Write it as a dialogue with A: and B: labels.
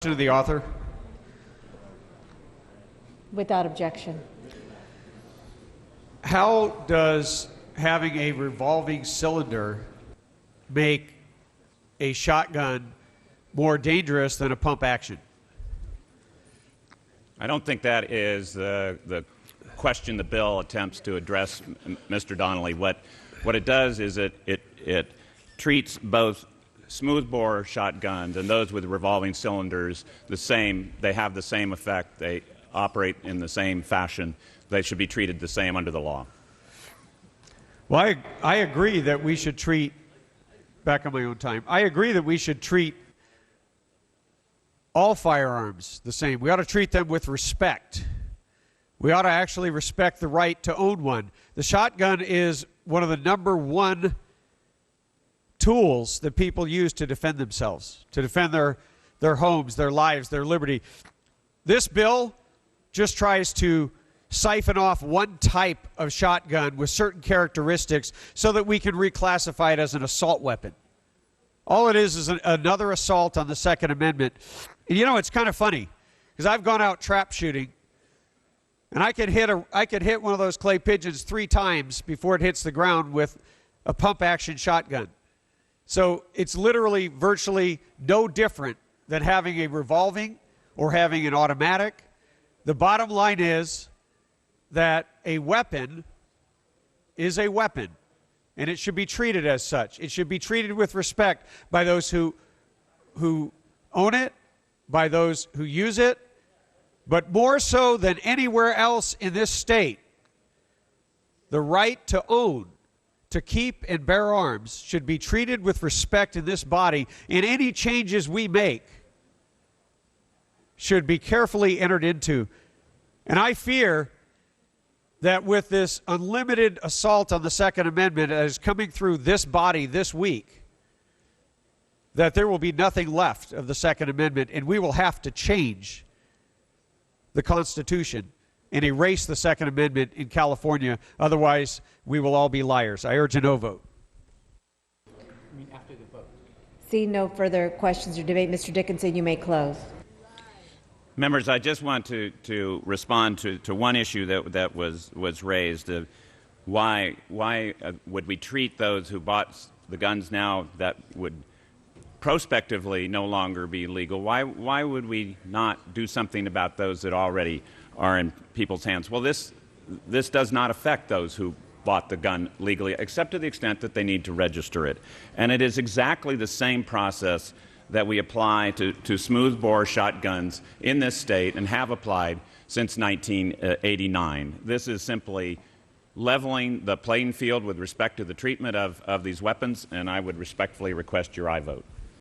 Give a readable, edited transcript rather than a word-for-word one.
A: To the author.
B: Without objection.
A: How does having a revolving cylinder make a shotgun more dangerous than a pump action?
C: I don't think that is the question the bill attempts to address, Mr. Donnelly. What it does is it treats both smoothbore shotguns and those with revolving cylinders the same. They have the same effect. They operate in the same fashion. They should be treated the same under the law.
A: Well, I agree that we should treat, back on my own time, I agree that we should treat all firearms the same. We ought to treat them with respect. We ought to actually respect the right to own one. The shotgun is one of the number one tools that people use to defend themselves, to defend their homes, their lives, their liberty. This bill just tries to siphon off one type of shotgun with certain characteristics so that we can reclassify it as an assault weapon. All it is another assault on the Second Amendment. And you know, it's kind of funny because I've gone out trap shooting and I could hit one of those clay pigeons 3 times before it hits the ground with a pump action shotgun. So it's literally virtually no different than having a revolving or having an automatic. The bottom line is that a weapon is a weapon, and it should be treated as such. It should be treated with respect by those who own it, by those who use it, but more so than anywhere else in this state, the right to own, to keep and bear arms should be treated with respect in this body, and any changes we make should be carefully entered into. And I fear that with this unlimited assault on the Second Amendment that is coming through this body this week, that there will be nothing left of the Second Amendment, and we will have to change the Constitution and erase the Second Amendment in California. Otherwise, we will all be liars. I urge a no vote.
B: After the vote. See no further questions or debate. Mr. Dickinson, you may close.
C: Members, I just want to respond to one issue that was raised. Why would we treat those who bought the guns now that would prospectively no longer be legal? Why would we not do something about those that already are in people's hands? Well, this does not affect those who bought the gun legally, except to the extent that they need to register it. And it is exactly the same process that we apply to smoothbore shotguns in this state and have applied since 1989. This is simply leveling the playing field with respect to the treatment of these weapons, and I would respectfully request your aye vote.